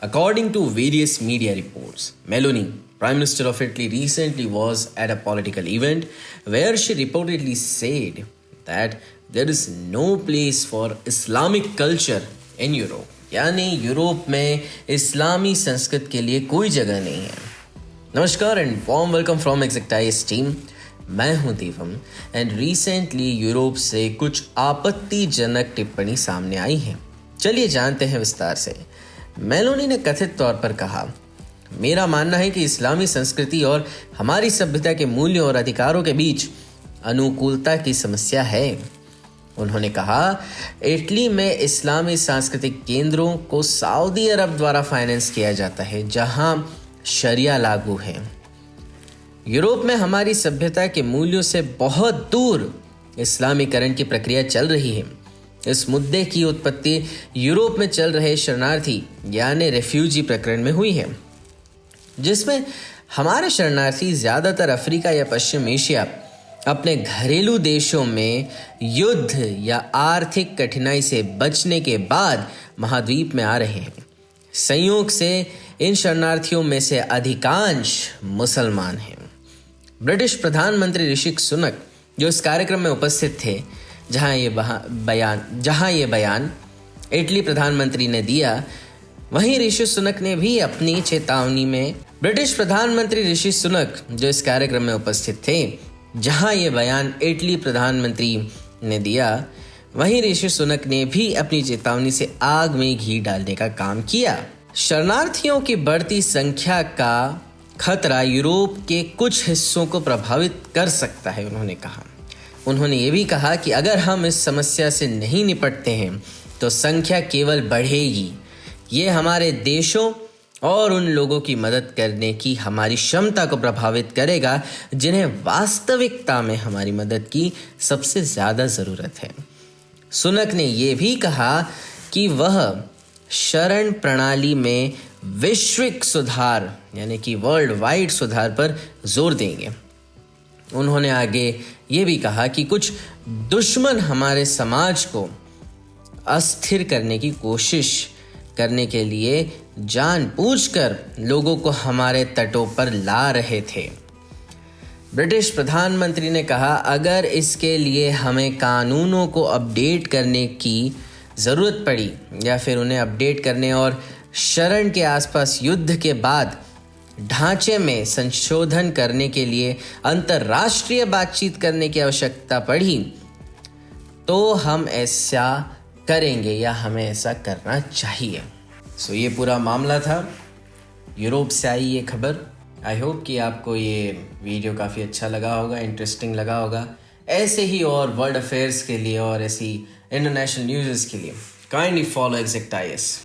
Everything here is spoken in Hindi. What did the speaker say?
According to various media reports, Meloni, Prime Minister of Italy, recently was at a political event where she reportedly said that there is no place for Islamic culture in Europe. यानी यूरोप में इस्लामी संस्कृत के लिए कोई जगह नहीं है. नमस्कार एंड वार्म वेलकम फ्रॉम एग्जैक्टाइज टीम. मैं हूं दीपम एंड रिसेंटली यूरोप से कुछ आपत्तिजनक टिप्पणी सामने आई है. चलिए जानते हैं विस्तार से. मेलोनी ने कथित तौर पर कहा, मेरा मानना है कि इस्लामी संस्कृति और हमारी सभ्यता के मूल्यों और अधिकारों के बीच अनुकूलता की समस्या है. उन्होंने कहा, इटली में इस्लामी सांस्कृतिक केंद्रों को सऊदी अरब द्वारा फाइनेंस किया जाता है जहां शरिया लागू है. यूरोप में हमारी सभ्यता के मूल्यों से बहुत दूर इस्लामीकरण की प्रक्रिया चल रही है. इस मुद्दे की उत्पत्ति यूरोप में चल रहे शरणार्थी यानी रेफ्यूजी प्रकरण में हुई है, जिसमें हमारे शरणार्थी ज्यादातर अफ्रीका या पश्चिम एशिया अपने घरेलू देशों में युद्ध या आर्थिक कठिनाई से बचने के बाद महाद्वीप में आ रहे हैं. संयोग से इन शरणार्थियों में से अधिकांश मुसलमान हैं. ब्रिटिश प्रधानमंत्री ऋषि सुनक जो इस कार्यक्रम में उपस्थित थे, जहां ये बयान इटली प्रधानमंत्री ने दिया, वहीं ऋषि सुनक ने भी अपनी चेतावनी में ब्रिटिश प्रधानमंत्री ऋषि सुनक जो इस कार्यक्रम में उपस्थित थे, जहां ये बयान इटली प्रधानमंत्री ने दिया, वहीं ऋषि सुनक ने भी अपनी चेतावनी से आग में घी डालने का काम किया. शरणार्थियों की बढ़ती संख्या का खतरा यूरोप के कुछ हिस्सों को प्रभावित कर सकता है, उन्होंने कहा. उन्होंने ये भी कहा कि अगर हम इस समस्या से नहीं निपटते हैं तो संख्या केवल बढ़ेगी. ये हमारे देशों और उन लोगों की मदद करने की हमारी क्षमता को प्रभावित करेगा जिन्हें वास्तविकता में हमारी मदद की सबसे ज़्यादा ज़रूरत है. सुनक ने यह भी कहा कि वह शरण प्रणाली में वैश्विक सुधार यानी कि वर्ल्ड वाइड सुधार पर जोर देंगे. उन्होंने आगे ये भी कहा कि कुछ दुश्मन हमारे समाज को अस्थिर करने की कोशिश करने के लिए जानबूझकर लोगों को हमारे तटों पर ला रहे थे. ब्रिटिश प्रधानमंत्री ने कहा, अगर इसके लिए हमें कानूनों को अपडेट करने की ज़रूरत पड़ी या फिर उन्हें अपडेट करने और शरण के आसपास युद्ध के बाद ढांचे में संशोधन करने के लिए अंतर्राष्ट्रीय बातचीत करने की आवश्यकता पड़ी, तो हम ऐसा करेंगे या हमें ऐसा करना चाहिए. सो ये पूरा मामला था. यूरोप से आई ये खबर. आई होप कि आपको ये वीडियो काफ़ी अच्छा लगा होगा, इंटरेस्टिंग लगा होगा. ऐसे ही और वर्ल्ड अफेयर्स के लिए और ऐसी इंटरनेशनल न्यूज़ के लिए काइंडली फॉलो एग्जैक्टाइज.